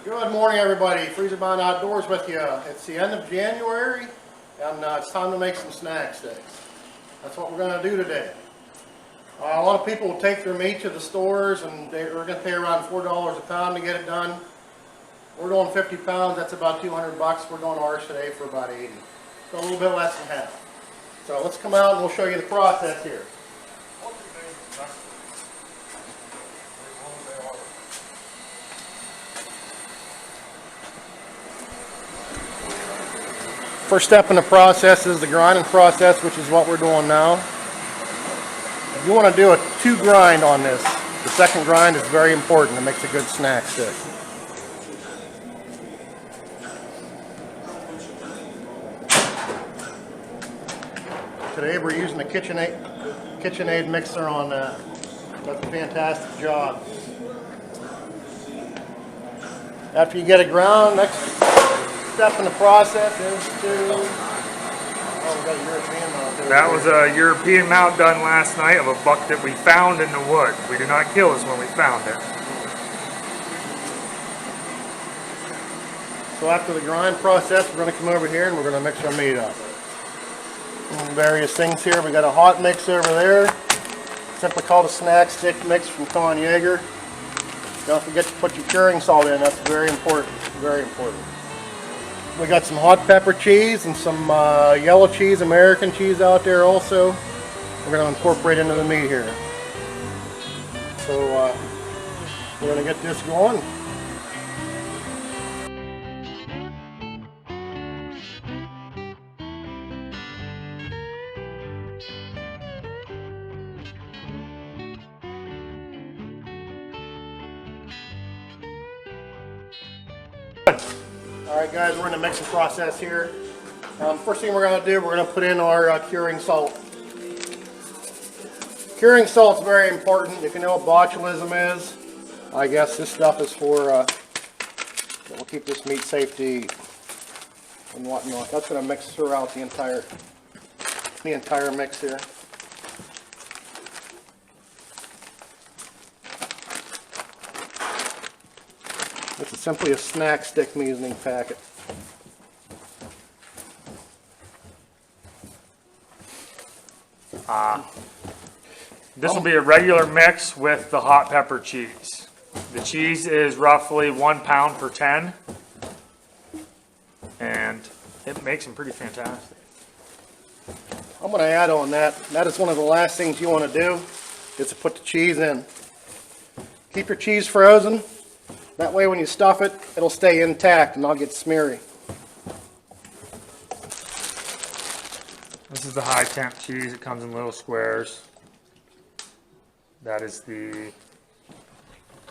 Good morning, everybody. Freezer Bound Outdoors with you. It's the end of January, and it's time to make some snack sticks. That's what we're going to do today. A lot of people will take their meat to the stores, and they're going to pay around $4 a pound to get it done. We're doing 50 pounds. That's about 200 bucks. We're doing ours today for about 80, so a little bit less than half. So let's come out and we'll show you the process here. First step in the process is the grinding process, which is what we're doing now. If you want to do a 2 grind on this, the second grind is very important. It makes a good snack stick. Today we're using the KitchenAid mixer on that. Does a fantastic job. After you get it ground, next step in the process is to, we got a European mount there. That was a European mount done last night of a buck that we found in the woods. We did not kill this when we found it. So after the grind process, we're going to come over here and we're going to mix our meat up. And various things here. We got a hot mix over there, simply called a snack stick mix from Con Jaeger. Don't forget to put your curing salt in. That's very important. Very important. We got some hot pepper cheese and some yellow cheese, American cheese out there also. We're going to incorporate into the meat here. So we're going to get this going. Alright guys, we're in the mixing process here. First thing we're going to do, we're going to put in our curing salt. Curing salt is very important. If you know what botulism is, I guess this stuff is for, it will keep this meat safe to eat and whatnot. That's going to mix throughout the entire mix here. This is simply a snack stick seasoning packet. This will be a regular mix with the hot pepper cheese. The cheese is roughly 1 pound per 10, and it makes them pretty fantastic. I'm going to add on that. That is one of the last things you want to do, is to put the cheese in. Keep your cheese frozen. That way when you stuff it, it'll stay intact and not get smeary. This is the high temp cheese. It comes in little squares. That is the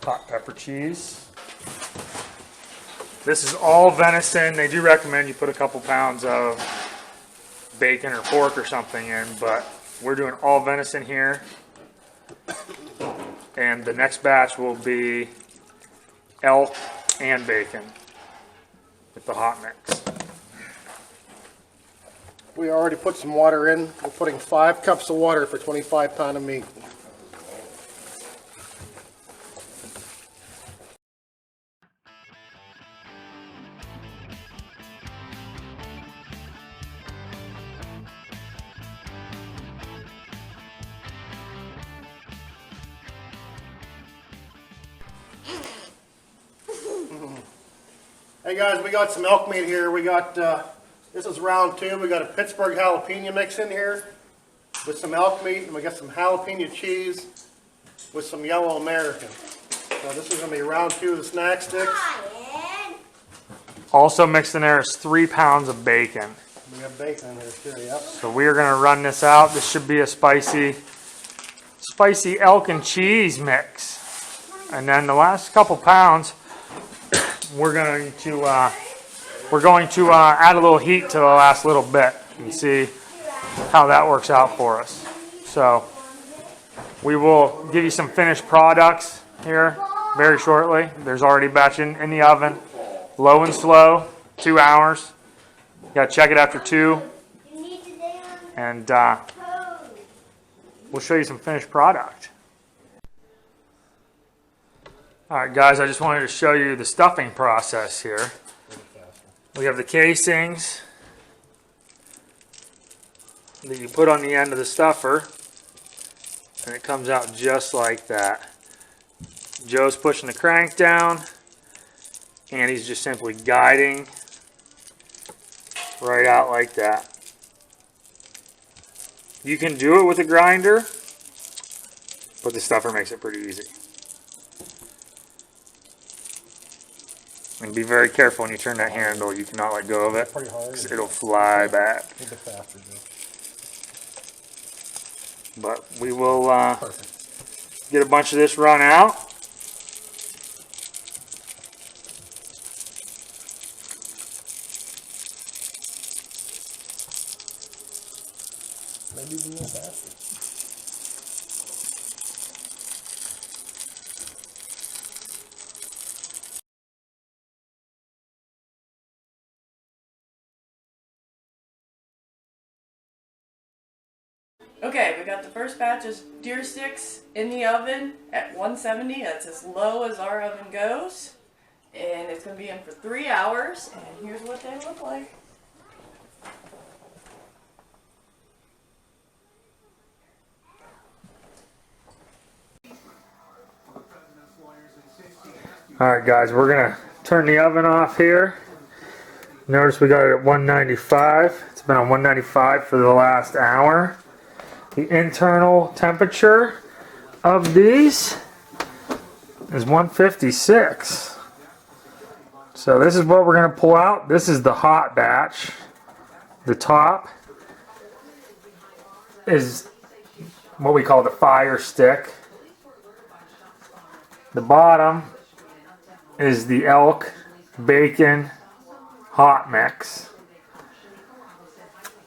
hot pepper cheese. This is all venison. They do recommend you put a couple pounds of bacon or pork or something in, but we're doing all venison here. And the next batch will be elk and bacon with the hot mix. We already put some water in. We're putting 5 cups of water for 25 pounds of meat. Hey guys, we got some elk meat here. We got, this is round 2. We got a Pittsburgh jalapeno mix in here with some elk meat, and we got some jalapeno cheese with some yellow American. So this is going to be round 2 of the snack sticks. Also mixed in there is 3 pounds of bacon. We have bacon in there too, yep. So we are going to run this out. This should be a spicy elk and cheese mix. And then the last couple pounds, we're going to add a little heat to the last little bit and see how that works out for us. So we will give you some finished products here very shortly. There's already a batch in the oven, low and slow, 2 hours. You got to check it after 2, and we'll show you some finished product. Alright guys, I just wanted to show you the stuffing process here. We have the casings that you put on the end of the stuffer, and it comes out just like that. Joe's pushing the crank down, and he's just simply guiding right out like that. You can do it with a grinder, but the stuffer makes it pretty easy. And be very careful when you turn that handle. You cannot let go of it, because it'll fly back. But we will get a bunch of this run out. Maybe even a little faster. Okay, we got the first batch of deer sticks in the oven at 170. That's as low as our oven goes. And it's going to be in for 3 hours. And here's what they look like. Alright guys, we're going to turn the oven off here. Notice we got it at 195. It's been on 195 for the last hour. The internal temperature of these is 156. So this is what we're going to pull out. This is the hot batch. The top is what we call the fire stick. The bottom is the elk bacon hot mix.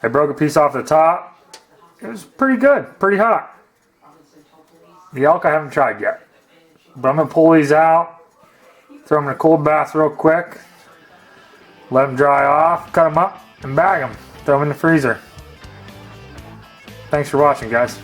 I broke a piece off the top. It was pretty good, pretty hot. The elk I haven't tried yet. But I'm going to pull these out, throw them in a cold bath real quick, let them dry off, cut them up, and bag them. Throw them in the freezer. Thanks for watching, guys.